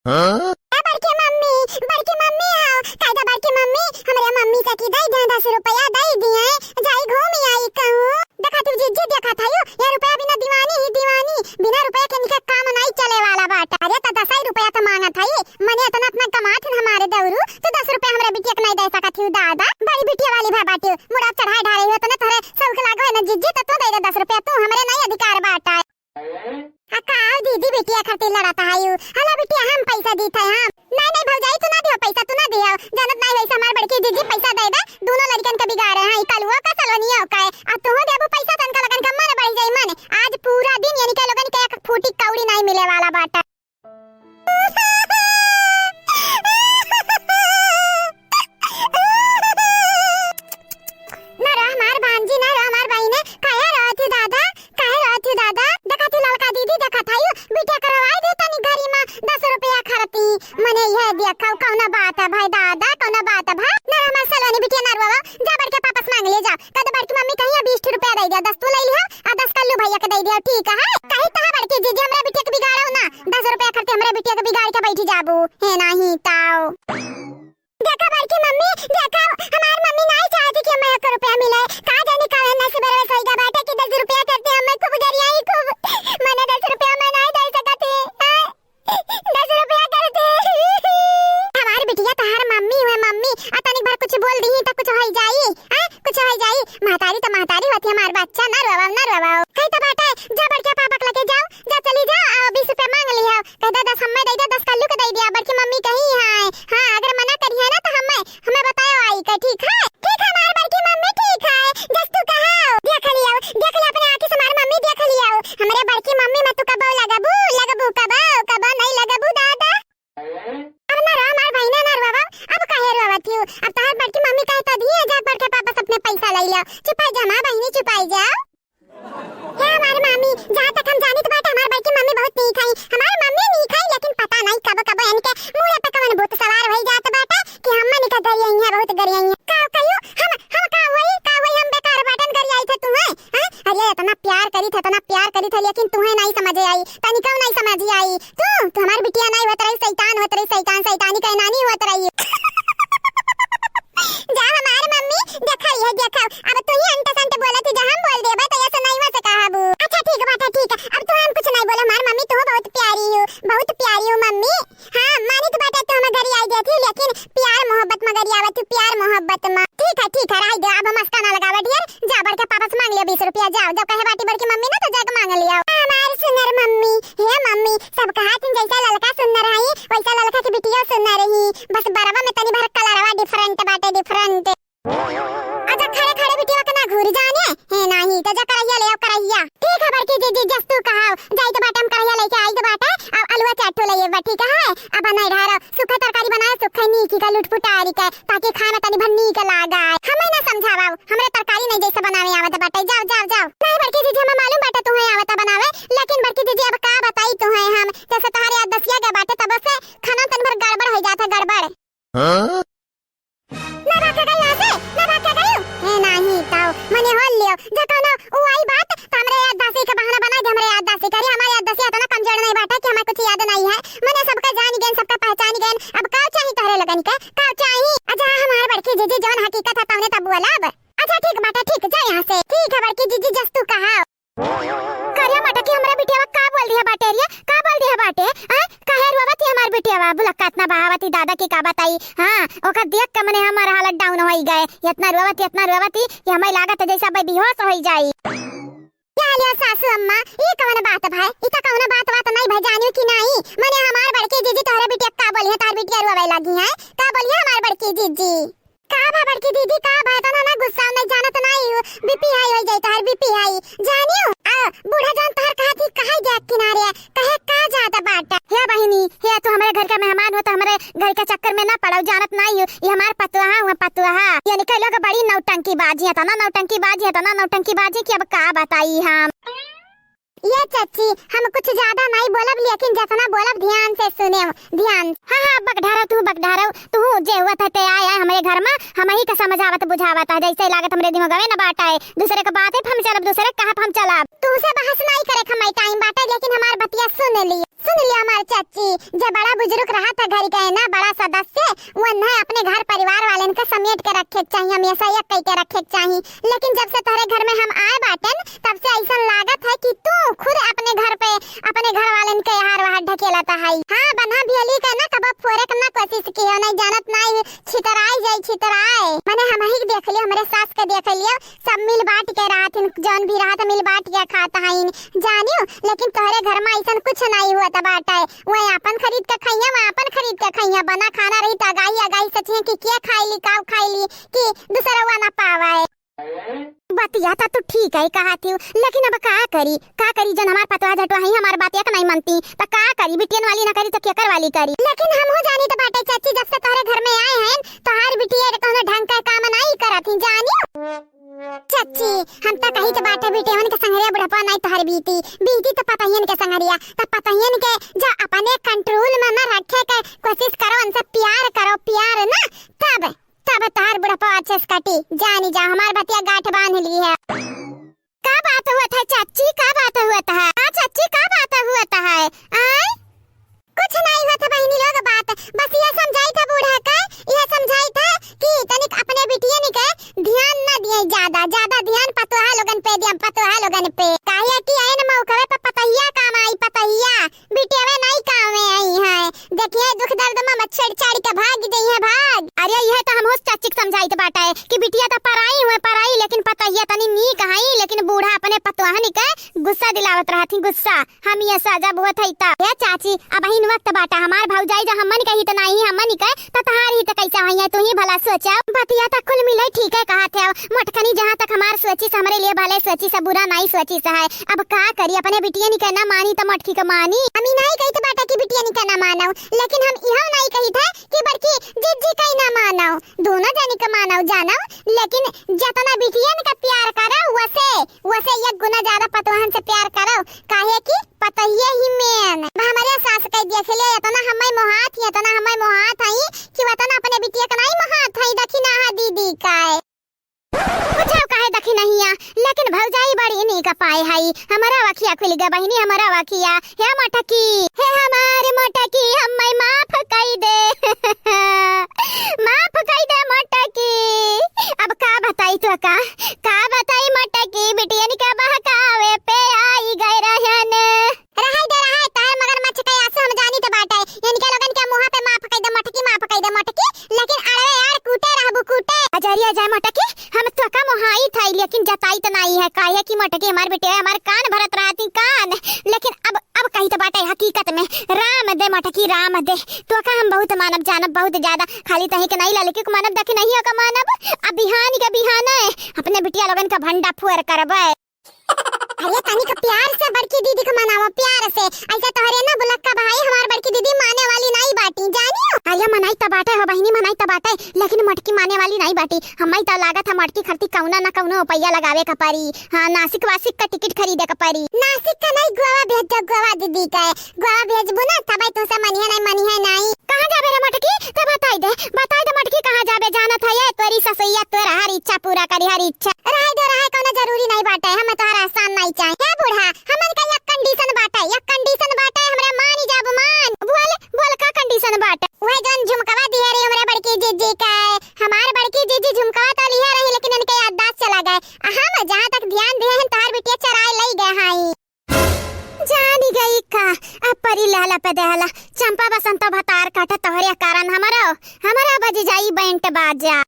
हाँ? बड़की मम्मी आओ कायदा बड़की मम्मी हमरे मम्मी से की दई 10 रुपया दई दिए जाई घूम आई कहूं देखा तू जिज्जी देखा था ये रुपया बिना दीवानी ही दीवानी बिना रुपया के निके काम नहीं चले वाला बाटा अरे तो 10 रुपया तो मांगा था ये मने इतना इतना कमात हमारे दौरू तो 10 रुपया हमरा बिटिया के नहीं दे सका थी दादा बड़ी बिटिया वाली भा बाटी मुड़ा चढ़ाई ढाई हो तो ना थोड़े सब लागो है ना जिज्जी तो तू दे दे 10 रुपया तू हमरे नहीं अधिकार बाटा अकाओ दीदी बिटिया खातिर लड़ाता है यू हला बिटिया हम पैसा दी थे हम नहीं भौजाई तू ना दियो पैसा तू ना दियो जानत नहीं वैसा हमार बड़की दीदी पैसा दे दे दोनों लड़कन के बिगाड़े हैं कलवा का सलोनिया का है अब तू देबो पैसा तनका लगन का मन बढ़ जाई मन आज पूरा दिन यानी के लोगन के एक फूटी कौड़ी नहीं मिले वाला बाटा ना रो हमार भांजी ना रो हमार भाई ने काहे रहत दादा देखा तू लड़का दीदी देखा था यू बिटिया करवाई दे तनी घरी में 10 रुपया खरती मने यह देखा कौना बात है भाई दादा कौना बात है भाई ना हमार सलोनी बिटिया ना रोवा जा बड़ के पापा से मांग ले जा कद बड़की मम्मी कहिया 20 रुपया दे दिया 10 तू ले लियो और 10 कल्लू भैया के दे दिया ठीक है कहीं तहा बड़की जीजी हमरा बिटिया के बिगाड़ो ना 10 रुपया खरते हमरा बिटिया के बिगाड़ के बैठी जाबू है नहीं ताओ देखा बड़की मम्मी देखा हमार मम्मी नहीं चाहती कि हमें 1 रुपया मिले का जाने का है नसीब रे सईगा बाटे कि 10 रुपया करते हमें खूब गरियाई खूब मने 10 रुपया मैं नहीं दे सकती 10 रुपया करते हमारी बिटिया तहार मम्मी हुए मम्मी अतनी बार कुछ बोल दी तो कुछ हो जाई कुछ हो जाई महतारी तो महतारी होती हमार बच्चा ना रोवाओ कहीं तो बाटे जा बड़के पापा के लेके जाओ जा चली जा 20 रुपया मांग लिया कहता 10 हमें दे दे 10 कल्लू के दे दिया बड़की मम्मी कही है हां अगर मना करी है ना तो हमें बताओ आई का ठीक है हमार बड़की मम्मी ठीक है जस तू कहाओ देख लियो अपने आंखें से हमार मम्मी देख लियो हमरे बड़की मम्मी में तू कबो लगबू कबो नहीं लगबू दादा अब ना रो हमार भाई ना रोवा अब काहे रोवत हूं अब तहार बड़की मम्मी कहता दिए जा बड़के पापा से अपने पैसा ले लियो चुपाई जा मां बहनी चुपाई जाओ है हमारी मम्मी जहां तक हम जानी तो बात हमारी बड़की मम्मी बहुत नहीं खाई हमारी मम्मी नहीं खाई लेकिन पता नहीं कब यानी के मुंह पे कवन भूत सवार हो जात बाटा कि हम निकल गरियाई है बहुत गरियाई है का कहियो हम का वही हम बेकार बाटन गरियाई थे तुम्हें अरे इतना प्यार करी थे लेकिन तुम्हें नहीं समझ आई तनिका नहीं समझ आई तू हमारी बिटिया नहीं होत रही शैतानी का नानी होत रही जा हमारी मम्मी देखा अब तू ही अंत बोला तू जहां बोल दे बता ऐसा नहीं हो सका हबू अच्छा ठीक है अब तो हम कुछ नहीं बोलो हमारी मम्मी तू बहुत प्यारी हो मम्मी हां मानी तो बात तू हमें घर आई गई थी लेकिन प्यार मोहब्बत में घर आवत तू प्यार मोहब्बत में ठीक है राई दे अब मस्का ना लगावा डियर जा बड़ के पापा से मांग लियो 20 रुपया जाओ जब कहे बाटी बड़की मम्मी ना तो जाके मांग लियो हमारी सुनर मम्मी हे मम्मी सब कहा तुम जैसा ललका सुनर रही वैसा ललका की बिटिया सुनर रही बस बरवा में तनी भर कलरवा डिफरेंट बाटे डिफरेंट आजा खड़े बिटिया के ना घूर जाने है नहीं तो जा करैया ले करैया ठीक है बड़की जीजी जस तू कहाओ जाई तो बाटे हम करैया लेके आई तो बाटे अब अलुआ चाटो ले बा ठीक है अब नहीं ढारो सूखा तरकारी बनाए सूखा नीकी का लुटपुटारी का ताकि खाना तनी भर नीक लागा हमें ना समझावाओ हमरे तरकारी नहीं जैसे बनावे आवत बाटे जाओ नहीं बड़की जीजी हमें मालूम बाटे तुम्हें आवत बनावे लेकिन बड़की जीजी अब का बताई तुम्हें हम जैसे तुम्हारे याद दसिया गया बाटे तब से खाना तन भर गड़बड़ हो जाता गड़बड़ हां ना बात गई है नहीं ताऊ मने हो लियो जका ना ओ आई बात हमरे याद दासी का बहाना बना दे हमरे याद दासी करी हमारे याद दासी इतना कमजोर नहीं बाटा कि हमें कुछ याद नहीं है मने सबका जान गए सबका पहचान गए अब का चाहिए तोरे लगन के का चाहिए अच्छा हमारे बड़की जीजी जौन हकीकत है तौने तब बोला अब अच्छा ठीक बाटा ठीक जा यहां से ठीक है बड़की जीजी जस तू कहा करिया मटा कि हमरा बिटिया का बोल दिया बाटेरिया का बोल दिया बाटे काहे रोवती हमार बिटिया बुलक्का इतना बहावती दादा की का बताई हां ओकर देख के मने हमार हालत डाउन होई गए इतना रोवती कि हमें लागत जैसा भाई बेहोश होई जाई क्या लिया सासू अम्मा ये कौन बात भाई इता कौन बात नहीं भाई जानियो कि नहीं मने हमार बड़की जीजी तोरे बिटिया का बोली है तार बिटिया रोवे लगी है का बोली है हमार बड़की जीजी का बा बड़की दीदी का बात ना गुस्सा नहीं जानत नहीं बीपी हाई हो जाई तार बीपी हाई जानियो बूढ़ा जान तहर कहा थी कहां गया किनारे कहे का जाता बाटा हे बहिनी हे तो हमारे घर का मेहमान हो तो हमारे घर के चक्कर में ना पड़ो जानत नहीं ये हमार पतुहा यानी कई लोग बड़ी नौटंकी बाजी है कि अब का बताई हम ये चाची हम कुछ ज्यादा नहीं बोलब लेकिन जितना बोलब ध्यान से सुने ध्यान हां बगढारो तू जे हुआ था ते आया हमारे घर में हम ही का समझावत बुझावत है जैसे लागत हमरे दिमाग में ना बाटा है दूसरे का बात है हम चलब दूसरे कहा हम चलब तू से बहस नहीं करे खमाई टाइम बाटा लेकिन हमार बतिया सुन ली सुन लिया हमारे चाची, जब बड़ा बुजुर्ग रहा था घर के ना बड़ा सदस्य, वो न अपने घर परिवार वाले का समेट के रखे चाहिए, हमेशा एक कह के रखे चाहिए। लेकिन जब से तुम्हारे घर में हम आए बाटन, तब से ऐसा लागत है कि तू खुद अपने घर पे अपने घर वाले के हार वहार ढकेलता है। हाँ बना भेली का ना कब फोरे करना कोशिश की हो, नहीं जानत नहीं छितराई जाई छितराए। मैंने हम ही देख लियो, हमारे सास के देख लियो, सब मिल बांट के रहा थे, जौन भी रहा था मिल बांट के खाता है जानियो। लेकिन तुम्हारे घर में ऐसा कुछ नहीं हुआ था बाटा है, वो अपन खरीद के खाइया, वो अपन खरीद के खाइया, बना खाना रही तो अगाई अगाई सचिए कि क्या खाई ली काव खाई ली कि दूसरा हुआ ना पावा है। बतिया था तो ठीक है कहा थी, लेकिन अब का करी जन हमार पतवा झटवा ही हमार बात एक नहीं मानती तो का करी, बिटियन वाली ना करी तो केकर वाली करी। लेकिन हम हो जानी तो बाटे चाची, जब से तोहरे घर में आए हैं तो हर बिटिया कोनो ढंग का काम नहीं करत ही जानियो। चाची हम तो कही तो बाटे बिटियन के संगरिया बुढ़ापा नहीं तोहर बीती तो पतहियन के संगरिया, तो पतहियन के जो अपने कंट्रोल में ना रखे के कोशिश करो, उनसे प्यार करो, प्यार ना तब तोहर बुढ़ापा अच्छे से कटी जानी जा। हमार बतिया गांठ बांध ली है। का बात हुआ था चाची, का बात हुआ था? हाँ चाची का बात हुआ था? आय कुछ नहीं हुआ था बहनी लोग, बात बस ये समझाई था बूढ़ा का, ये समझाई था कि तनिक अपने बिटिया के ध्यान न दिए, ज्यादा ध्यान पतोहा लोगन पे दिया, पतोहा लोगन पे काहे कि आइन मौके पे पतहिया काम आई, पतहिया बिटिया नहीं काम में आई है। देखिए दुख दर्द में मच्छर छाड़ के भाग गई है, भाग। अरे यह तो हम होश चाची समझाई तो बाटा है कि बिटिया तो पराई हुए पराई, लेकिन पतहिया तनी नी कहाई, लेकिन बूढ़ा अपने पतोहा के गुस्सा दिलावत रहा थी, गुस्सा हम ये सजा बुआ थई ता। ये चाची अब ही वक्त बाटा हमार भौजाई जा हमन कही तो नहीं हमन के तो तहार ही तो कैसा होइया, तू ही भला सोचा। बतिया तक कुल मिले ठीक है कहा थे, मोटकनी जहां तक हमार सोची से हमरे लिए भले सोची से बुरा नहीं सोची से है। अब का करी, अपने बिटिया नी कहना मानी तो मटकी का मानी। हम नहीं कही तो बाटा की बिटिया नी कहना मानो, लेकिन हम इहो नहीं कही था कि बड़की जिज्जी कहीं ना मानो, दोनों जानी का मानो जानो। लेकिन जितना बिटिया का प्यार करो वैसे एक गुना ज्यादा पतोहन से प्यार करो, काहे कि पतहिया ही मेन हमारे सास कह दिया खेले इतना हमें मोहात है, इतना हमें मोहात है कि वतना अपने बिटिया का नहीं मोहात है। देखी ना हा दीदी काय पूछो काहे देखी नहीं आ, लेकिन भौजाई बड़ी नहीं का पाए है। हमारा वखिया खुल गया बहिनी, हमारा वखिया हे मटकी, हे हमारे मटकी हमें माफ कर दे माफ कर दे मटकी। अब का बताई तो का बताई मटकी, बिटिया नी का बहकावे पे आई गए रहन रहे तार मगरमच्छ का आंसू हम जानी तो बाटे, इनके लोगन के मुंह पे माफ कर दे मटकी, माफ कर दे मटकी। लेकिन अरे यार कूटे रहबू कूटे अजरिया जाए मटकी, हम तो का मोहाई था लेकिन जताई तो नहीं है, काहे की मटकी हमार बेटे हमार कान भरत रहती कान। लेकिन अब कही तो बाटे हकीकत में राम दे मटकी राम दे, तो का हम बहुत मानव जानब बहुत ज्यादा, खाली तही के नहीं लड़की को मानब देखी नहीं हो का मानब। अब बिहान का बिहान है अपने बिटिया लोगन का भंडा फुअर करबे। अरे तनी का प्यार से बड़की दीदी को मनाओ, प्यार से ऐसा तोहरे ना बुलक का भाई हमार बड़की दीदी माने वाली नहीं बाटी जानियो। अरे मनाई तो बाटे हो बहिनी, मनाई तो बाटे, लेकिन मटकी माने वाली नहीं बाटी। हमारी तो लागत है मटकी खरती कौना ना कौनो रुपया लगावे का परी। हां नासिक वासिक का टिकट खरीदे का परी, नासिक का नहीं गोवा भेज दो, गोवा दीदी का गोवा भेजबू ना तब तो से मनिया नहीं कहां जाबे रे मटकी, तो बताई दे मटकी कहां जाबे, जानत है ये तोरी ससैया तोरा हर इच्छा पूरा करी, हर इच्छा रहे कोनो जरूरी नहीं बाटे, हम तोहरा आसान नहीं चाहे। हे बूढ़ा हमन का एक कंडीशन बाटे हमरा मानी जाब मान, बोल का कंडीशन बाटे? वह जन झुमकवा दिए रे हमरे बड़की जीजी का, हमार बड़की जीजी झुमकवा तो लिया रही लेकिन उनके याददाश्त चला गए। हम जहां तक ध्यान दिए हैं तार बिटिया चराए ले गए हाई जानी गई का। अब परी लहला पे दहला चंपा बसंत भतार काटा तोहरे कारण हमारा बज जाई बैंट बाजा।